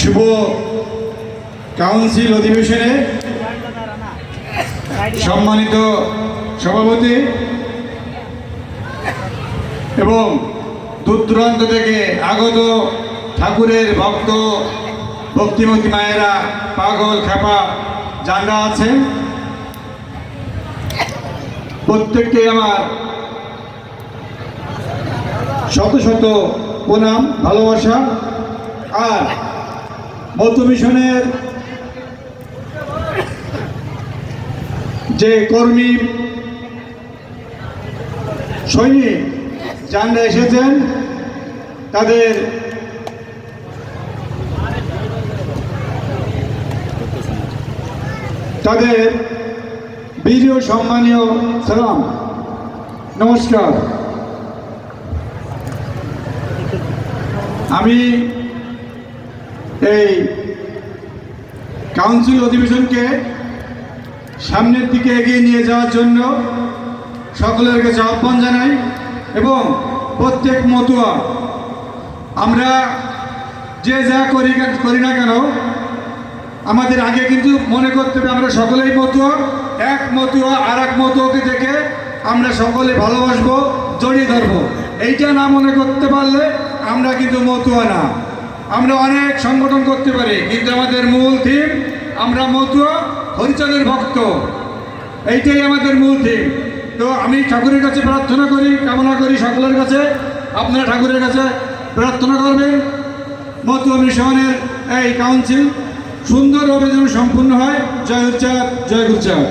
শুভ council অধিবেশনে সম্মানিত সভাপতি এবং দূর দূরান্ত থেকে আগত ঠাকুরের ভক্ত ভক্তিমতী মায়েরা, পাগল খেপা যারা আছেন, প্রত্যেককে আমার শত শত প্রণাম, ভালোবাসা। আর মতো মিশনের যে কর্মী সৈনিক যারা এসেছেন, তাদের বীর সম্মানীয় সালাম, নমস্কার। আমি এই কাউন্সিল অধিবেশনকে সামনের দিকে এগিয়ে নিয়ে যাওয়ার জন্য সকলের কাছে আহ্বান জানাই এবং প্রত্যেক মতুয়া আমরা যে যা করি না কেন, আমাদের আগে কিন্তু মনে করতে হবে আমরা সকলেই মতুয়া। এক মতুয়া আর এক মতুয়াকে দেখে আমরা সকলে ভালোবাসবো, জড়িয়ে ধরবো। এইটা না মনে করতে পারলে আমরা কিন্তু মতুয়া না। আমরা অনেক সংগঠন করতে পারি, কিন্তু আমাদের মূল থিম আমরা মতুয়া, হরিচাঁদের ভক্ত, এইটাই আমাদের মূল থিম। তো আমি ঠাকুরের কাছে প্রার্থনা করি, কামনা করি সকলের কাছে, আপনারা ঠাকুরের কাছে প্রার্থনা করবেন মতুয়া মিশনের এই কাউন্সিল সুন্দরভাবে যেন সম্পূর্ণ হয়। জয় হরিচাঁদ, জয় গুরুচাঁদ।